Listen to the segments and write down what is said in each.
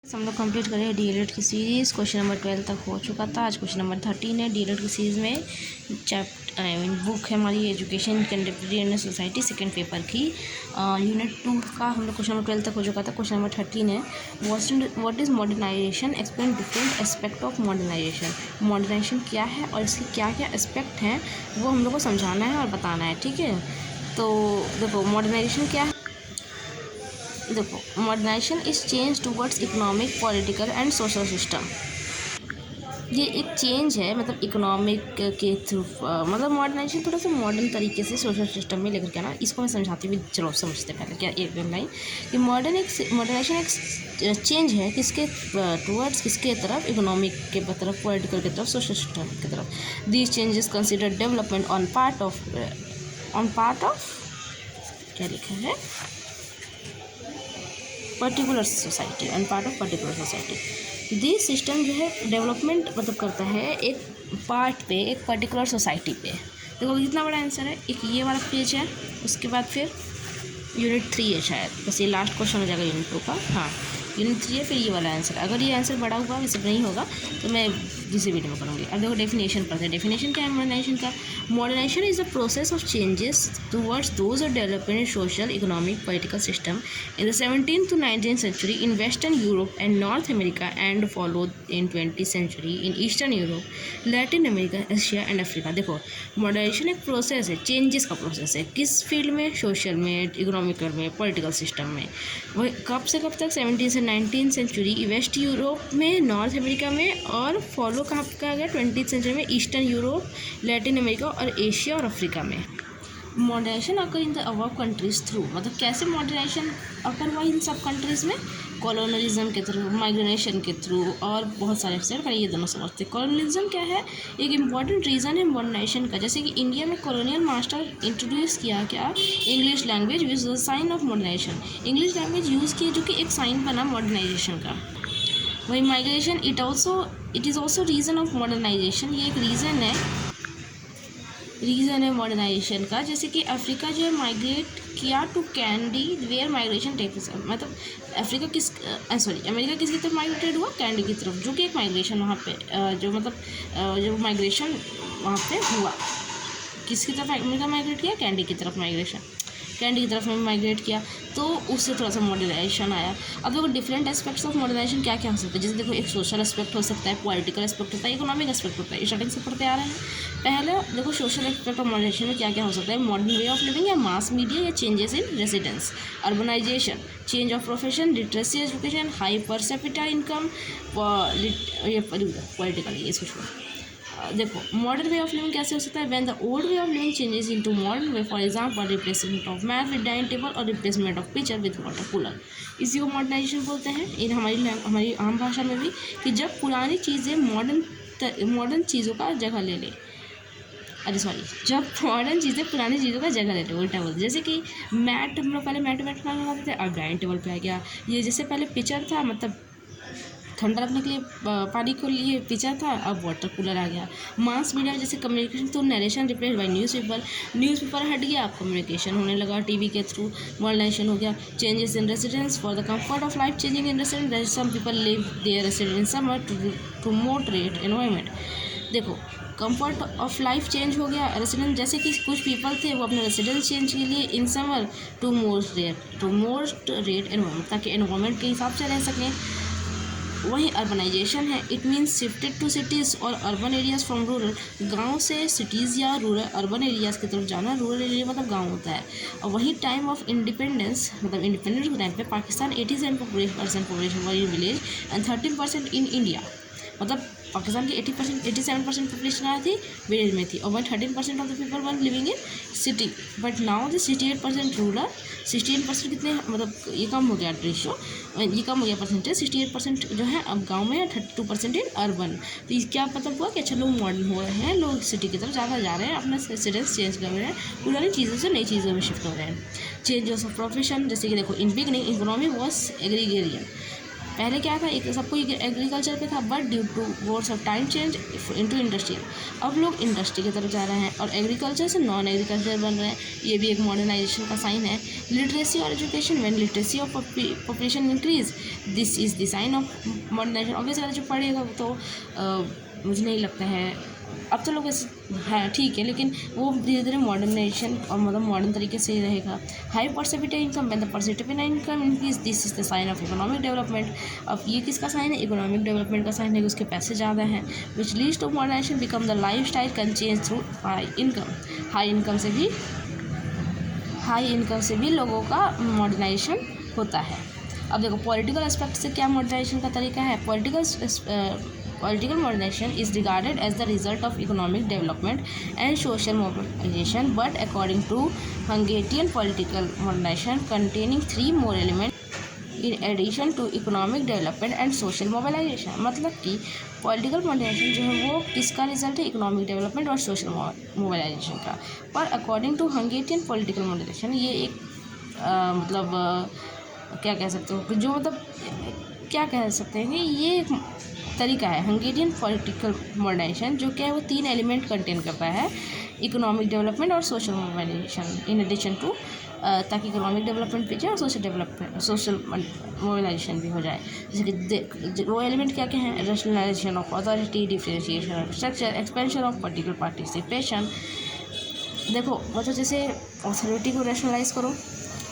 हम लोग कंप्लीट करें डीएलएड की सीरीज़। क्वेश्चन नंबर 12 तक हो चुका था। आज क्वेश्चन नंबर 13 है डीएलएड की सीरीज़ में। बुक है हमारी education contemporary Indian society second paper की। यूनिट 2 का हम लोग क्वेश्चन नंबर 12 तक हो चुका था। क्वेश्चन नंबर 13 है what is modernisation, explain different aspect of modernisation. Modernisation क्या है और इसके क्या क्या एस्पेक्ट हैं वो हम लोग को समझाना है और बताना है, ठीक है। तो देखो मॉडर्नाइजेशन क्या है। देखो modernisation is change towards economic, political and social system. ये एक चेंज है, मतलब इकोनॉमिक के थ्रू, मतलब मॉडर्नाइजेशन थोड़ा सा मॉडर्न तरीके से सोशल सिस्टम में लेकर के आना। इसको मैं समझाती हुई चलो समझते पहले क्या एक लाइन कि मॉडर्नाइजेशन एक चेंज है किसके टूवर्ड्स, किसके तरफ, इकोनॉमिक के तरफ, पॉलिटिकल की तरफ, सोशल सिस्टम की तरफ। These changes consider development on part of क्या लिखा है, particular society, on part of particular society. This system जो है डेवलपमेंट मतलब करता है एक पार्ट पे, एक पर्टिकुलर सोसाइटी पे। देखो कितना बड़ा आंसर है। एक ये वाला पेज है, उसके बाद फिर यूनिट 3 है शायद, बस ये लास्ट क्वेश्चन हो जाएगा यूनिट 2 का। हाँ यूनिट 3 है, फिर ये वाला आंसर। अगर ये आंसर बड़ा हुआ वैसे नहीं होगा तो मैं दूसरी वीडियो में करूँगी। अब देखो डेफिनेशन पढ़ते हैं। डेफिनेशन क्या है मॉडर्नाइजेशन का। Modernisation is the process of changes towards those of development in social, economic, political system in the 17th to 19th century in Western Europe and North America and followed in 20th century in Eastern Europe, Latin America, Asia and Africa। देखो modernisation एक process है, changes का process है। किस field में? Social में, economical में, political system में। वही कब से कब तक? 17 से 19 सेंचुरी वेस्ट यूरोप में, नॉर्थ अमेरिका में, और फॉलो कहाँ का गया? 20th सेंचुरी में ईस्टर्न यूरोप, लैटिन अमेरिका और एशिया और अफ्रीका में। Modernisation occur in the above countries through, मतलब कैसे मॉडर्नाइजेशन अकर हुआ इन सब कंट्रीज़ में? कॉलोनलिज्म के थ्रू, माइग्रेशन के थ्रू और बहुत सारे एफसेट। पर ये दोनों समझते हैं। कॉलोनलिज्म क्या है? एक इम्पॉर्टेंट रीज़न है मॉडर्नाइजेशन का। जैसे कि इंडिया में कॉलोनियल मास्टर इंट्रोड्यूस किया क्या? English language which the sign of modernisation. English language use की जो कि एक साइन बना मॉडर्नाइजेशन का। वही migration it is also reason of modernisation. ये एक रीज़न है मॉडर्नाइजेशन का। जैसे कि अफ्रीका जो है माइग्रेट किया to candy where migration takes, मतलब अफ्रीका अमेरिका किसकी तरफ माइग्रेटेड हुआ? कैंडी की तरफ, जो कि एक माइग्रेशन वहाँ पे जो जो माइग्रेशन वहाँ पे हुआ। किसकी तरफ अमेरिका माइग्रेट किया? कैंडी की तरफ कैंडी की तरफ में माइग्रेट किया, तो उससे थोड़ा सा मॉडर्नाइजेशन आया। अब देखो डिफरेंट एस्पेक्ट्स ऑफ मॉडर्नाइजेशन क्या क्या हो सकता है। जैसे देखो एक सोशल एस्पेक्ट हो सकता है, पॉलिटिकल एस्पेक्ट होता है, इकोनॉमिक एस्पेक्ट होता है। स्टार्टिंग से पढ़ते आ रहे हैं। पहले देखो सोशल एस्पेक्ट ऑफ मॉडर्नाइजेशन में क्या क्या हो सकता है। मॉडर्न वे ऑफ लिविंग या मास मीडिया या changes in residence, urbanisation, change of profession, literacy education, high per capita income, political ये सोचो। देखो मॉडर्न वे ऑफ लिविंग कैसे हो सकता है? When the old way of living changes into modern way, for example replacement of mat with dining table और replacement of pitcher with water cooler. इसी को मॉडर्नाइजेशन बोलते हैं इन हमारी आम भाषा में भी, कि जब पुरानी चीज़ें मॉडर्न चीज़ों का जगह ले लें। जब मॉडर्न चीज़ें पुरानी चीज़ों का जगह लेते हैं, उल्टा बोलते। जैसे कि मैट, हम लोग पहले मैट लगाते थे, अब डाइनिंग टेबल पे आ गया। ये जैसे पहले पिक्चर था, मतलब ठंडा रखने के लिए पानी को लिए पिक्चर था, अब वाटर कूलर आ गया। मास मीडिया जैसे कम्युनिकेशन तो नरेशन रिप्लेस बाय न्यूज़पेपर हट गया, अब कम्युनिकेशन होने लगा टीवी के थ्रू, मॉडर्नाइजेशन हो गया। Changes in residence for the comfort of life, changing in residence, some people live their residence in summer to moderate environment. देखो कंफर्ट ऑफ लाइफ चेंज हो गया, रेसिडेंस जैसे कि कुछ पीपल थे वो अपने रेसिडेंस चेंज के लिए in summer to moderate environment, ताकि एनवायरनमेंट के हिसाब से रह सकें। वहीं अर्बनाइजेशन है, it means shifted to cities और अर्बन एरियाज़ फ्रॉम रूरल, गांव से सिटीज़ या रूरल अर्बन एरियाज़ की तरफ जाना। रूरल एरिया मतलब गांव होता है। और वहीं टाइम ऑफ इंडिपेंडेंस, मतलब इंडिपेंडेंस के टाइम पे Pakistan 87% population were in village and 13% in India, मतलब पाकिस्तान की 87% पॉपुलेशन आई थी विलेज में थी, और 13% of the people were living in city. But now the 68% rural, 68% कितने, मतलब ये कम हो गया रेशियो, ये कम हो गया परसेंटेज। 68% जो है अब गांव में है, 32% इन अर्बन। तो इस क्या मतलब हुआ कि अच्छा लोग मॉडर्न हो रहे हैं, लोग सिटी की तरफ ज़्यादा जा रहे हैं, अपना रेसिडेंस चेंज कर रहे हैं, पुरानी चीज़ों से नई चीज़ों में शिफ्ट हो रहे हैं। चेंज ऑफ प्रोफेशन, जैसे कि देखो in beginning economy was agrarian, पहले क्या था, एक सबको एग्रीकल्चर पे था, but due to course of time change into industrial. अब लोग इंडस्ट्री की तरफ जा रहे हैं और एग्रीकल्चर से नॉन एग्रीकल्चर बन रहे हैं। ये भी एक मॉडर्नाइजेशन का साइन है। लिटरेसी और education, when literacy of population increase, this is the sign of modernisation. Obviously जो पढ़ेगा वो तो मुझे नहीं लगता है, अब तो लोग ऐसे है ठीक है, लेकिन वो धीरे धीरे मॉडर्नाइजेशन और मतलब मॉडर्न तरीके से ही रहेगा। High per capita income, when the per capita income increase, this is the sign of economic development. अब ये किसका साइन है? इकोनॉमिक डेवलपमेंट का साइन है कि उसके पैसे ज़्यादा हैं। Which leads to modernisation become the life style can change through high income. High income से भी लोगों का मॉडर्नाइजेशन होता है। अब देखो पॉलिटिकल एस्पेक्ट से क्या मॉडर्नाइजेशन का तरीका है। Political modernization is regarded as the result of economic development and social mobilization, but according to Hungarian political modernization containing 3 more elements in addition to economic development and social mobilization। मतलब कि political modernisation जो है वो किसका result है? Economic development और social mobilisation का। पर according to Hungarian political modernisation ये एक क्या कह सकते हो, जो मतलब क्या कह सकते हैं कि ये एक तरीका है हंगेरियन पॉलिटिकल मॉडर्नाइजेशन, जो क्या है वो 3 एलिमेंट कंटेन करता है, इकोनॉमिक डेवलपमेंट और social mobilisation in addition to, ताकि इकोनॉमिक डेवलपमेंट भी जाए और सोशल मोबिलाइजेशन भी हो जाए। जैसे कि वो एलिमेंट क्या क्या हैं? Rationalisation of authority, differentiation of structure, expansion of political participation. देखो मतलब जैसे अथॉरिटी को रैशनलाइज करो,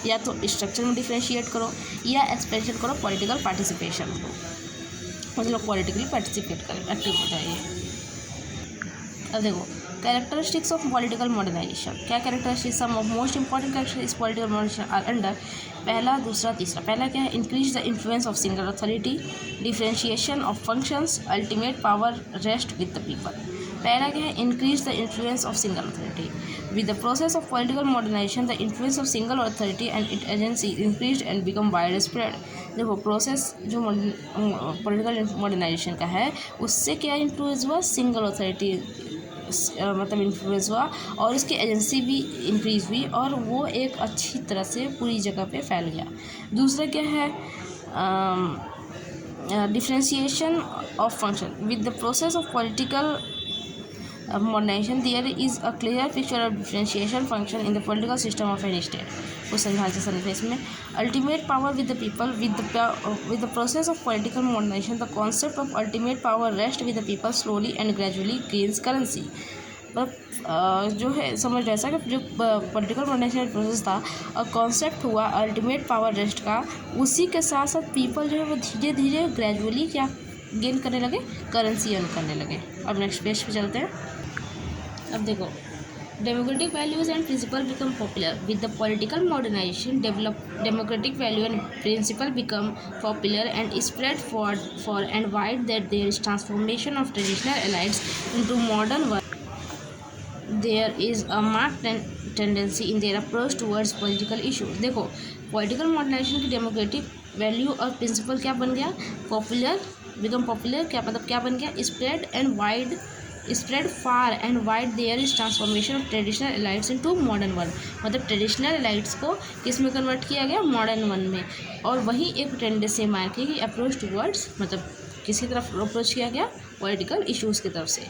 या तो स्ट्रक्चर में डिफ्रेंशिएट करो, या एक्सपेंशन करो पॉलिटिकल पार्टिसिपेशन को, मतलब पॉलिटिकली पार्टिसिपेट करें, एक्टिव हो जाइए। अब देखो कैरेक्टरिस्टिक्स ऑफ पॉलिटिकल मॉडर्नाइजेशन। क्या characteristics? Some of most important characteristics political modernisation are under. पहला, दूसरा, तीसरा। पहला क्या है? Increase the influence of single authority, differentiation of functions, ultimate power rest with the people. पहला क्या है? Increase the influence of single authority. With the process of political modernization, the influence of single authority and its agency increased and become widespread। देखो process जो political modernisation का है उससे क्या influence हुआ? सिंगल अथॉरिटी मतलब इन्फ्लुएंस हुआ, और उसकी एजेंसी भी इंक्रीज हुई, और वो एक अच्छी तरह से पूरी जगह पे फैल गया। दूसरा क्या है? Differentiation of function. With the process of political modernization, there is a clear picture of differentiation function in the political system of any state। को समझा सकते इसमें। ultimate power with the people, with the process of political modernization, the concept of ultimate power rests with the people slowly and gradually gains currency। जो है समझ ऐसा कि जो पॉलिटिकल मॉडर्नाइजेशन प्रोसेस था और कॉन्सेप्ट हुआ अल्टीमेट पावर रेस्ट का, उसी के साथ साथ पीपल जो है वो धीरे धीरे ग्रेजुअली क्या गेन करने लगे? करेंसी अर्न करने लगे। अब नेक्स्ट पेज पे चलते हैं। अब देखो democratic values and principle become popular. With the political modernization democratic value and principle become popular and spread far and wide that there is transformation of traditional elites into modern work. There is a marked tendency in their approach towards political issues. देखो political modernization की democratic value और principle क्या बन गया? Popular, become popular. क्या मतलब क्या बन गया? Spread far and wide there is transformation of traditional elites into modern one. मतलब ट्रेडिशनल एलाइट्स को किस में कन्वर्ट किया गया? मॉडर्न वन में। और वही एक टेंडेंसी मार्क है कि अप्रोच टुवर्ड्स मतलब किसकी तरफ अप्रोच किया गया? पॉलिटिकल इशूज़ की तरफ से।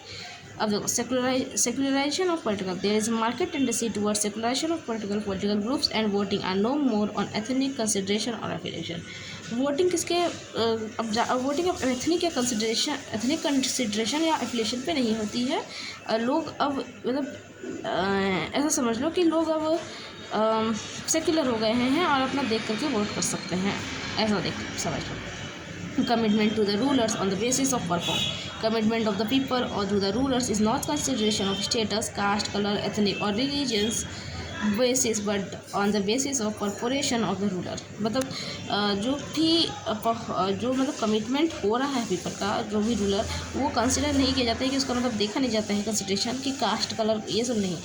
अब देखो secularisation of political, there is market tendency towards secularisation of political groups and voting are no more on ethnic consideration और एफिलिएशन। वोटिंग किसके वोटिंग अब एथनिक या एथनिक कंसिडरेशन या एफिलिएशन पे नहीं होती है। लोग अब मतलब ऐसा समझ लो कि लोग अब सेक्युलर हो गए हैं और अपना देख करके वोट कर सकते हैं, ऐसा समझ लो। Commitment to the rulers on the basis of perform. Commitment of the people or to the rulers is not consideration of status, caste, color, ethnic or religious basis, but on the basis of corporation of the ruler। मतलब जो मतलब commitment हो रहा है people का, जो भी ruler, वो कंसिडर नहीं किया जाता है कि उसका मतलब देखा नहीं जाता है कंसिडरेशन की कास्ट, कलर, ये सब नहीं,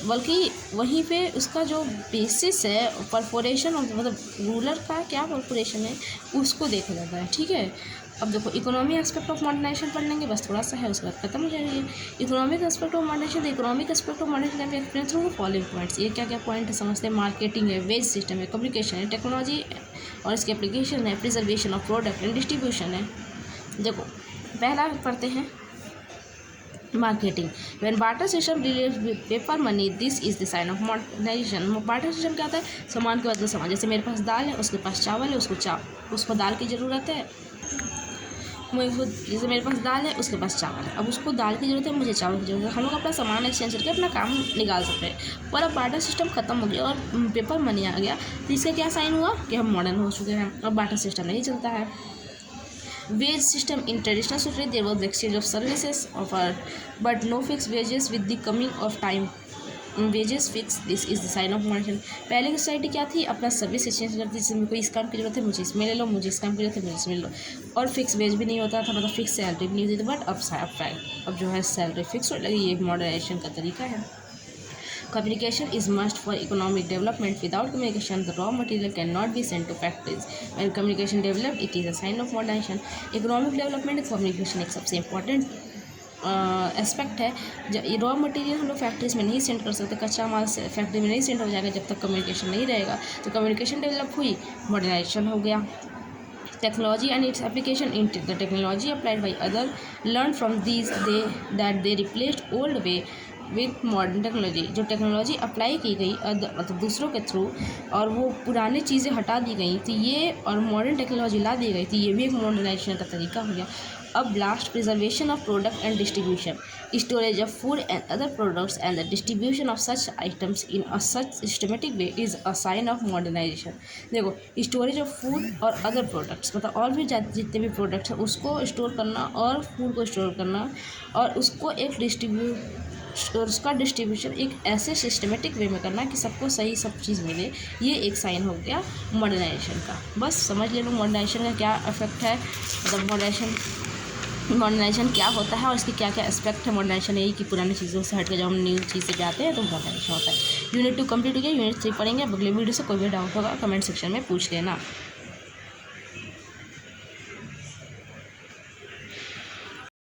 बल्कि वहीं पे उसका जो बेसिस है कॉर्पोरेशन मतलब रूलर का क्या कॉर्पोरेशन है उसको देखा जाता है। ठीक है। अब देखो इकोनॉमिक एस्पेक्ट ऑफ मॉडर्नाइजेशन पढ़ लेंगे, बस थोड़ा सा है उसके बाद खत्म हो जाएगी। Economic aspect of modernization, the economic aspect of modernization can be explain through the following points. ये क्या क्या क्या पॉइंट समझते हैं। मार्केटिंग है, वेज सिस्टम है, कम्युनिकेशन है, टेक्नोलॉजी और इसके एप्लीकेशन है, preservation of product and distribution है। देखो पहला पढ़ते हैं marketing. When barter system relates with paper money, this is the sign of modernization. Barter system क्या होता है, सामान के बदले सामान। जैसे मेरे पास दाल है, उसके पास चावल है, उसको दाल की ज़रूरत है। जैसे मेरे पास दाल है, उसके पास चावल है, अब उसको दाल की ज़रूरत है, मुझे चावल की ज़रूरत है। हम लोग अपना सामान एक्सचेंज करके अपना काम निकाल सकते हैं। पर अब बार्टर सिस्टम खत्म हो गया और पेपर मनी आ गया, तो इसका क्या साइन हुआ कि हम मॉडर्न हो चुके हैं। अब बार्टर सिस्टम नहीं चलता है। Wage system in traditional society, there was the exchange of services offered, but no fixed wages. With the coming of time, wages fixed. This is the sign of modernization. पहले की society क्या थी, अपना service exchange करती थी। जैसे कोई इस काम की जरूरत है, मुझे इसमें ले लो, मुझे इस काम की जरूरत है, मुझे इसमें ले लो। और फिक्स वेज भी नहीं होता था, मतलब फिक्स सैलरी भी नहीं होती थी। बट अब जो है सैलरी फिक्स होने लगी। ये मॉडर्नाइजेशन का तरीका है। Communication is must for economic development. Without communication, the raw material cannot be sent to factories. When communication developed, it is a sign of modernization. Economic development में communication एक सबसे important aspect है। जब raw material हम लोग factories में नहीं send कर सकते, कच्चा माल से फैक्ट्री में नहीं सेंड हो जाएगा जब तक कम्युनिकेशन नहीं रहेगा। तो कम्युनिकेशन डेवलप हुई, मॉडर्नाइजेशन हो गया। Technology and its application in the technology applied by other learned from these they replaced old way with modern technology. जो टेक्नोलॉजी अप्लाई की गई मतलब दूसरों के थ्रू, और वो पुरानी चीज़ें हटा दी गई थी, ये और मॉडर्न टेक्नोलॉजी ला दी गई थी, ये भी एक मॉडर्नाइजेशन का तरीका हो गया। अब last, preservation of product and distribution, storage of food and other products and the distribution of such items in a such systematic way is a sign of modernization. देखो स्टोरेज ऑफ फूड और other products, मतलब और भी जितने भी products हैं उसको store करना और फूड को स्टोर करना, और उसको एक उसका डिस्ट्रीब्यूशन एक ऐसे सिस्टमेटिक वे में करना कि सबको सही सब चीज़ मिले, ये एक साइन हो गया मॉडर्नाइजेशन का। बस समझ ले लो मॉडर्नाइजेशन का क्या इफेक्ट है, मतलब मॉडर्नाइजेशन क्या होता है और इसके क्या क्या एस्पेक्ट है। मॉडर्नाइजेशन यही कि पुरानी चीज़ों से हट के जब हम न्यू चीज़ से जाते हैं तो मॉडर्नाइजेशन होता है। यूनिट 2 कंप्लीट हो गया, यूनिट 3 पढ़ेंगे। अगले वीडियो से कोई भी डाउट होगा कमेंट सेक्शन में पूछ लेना।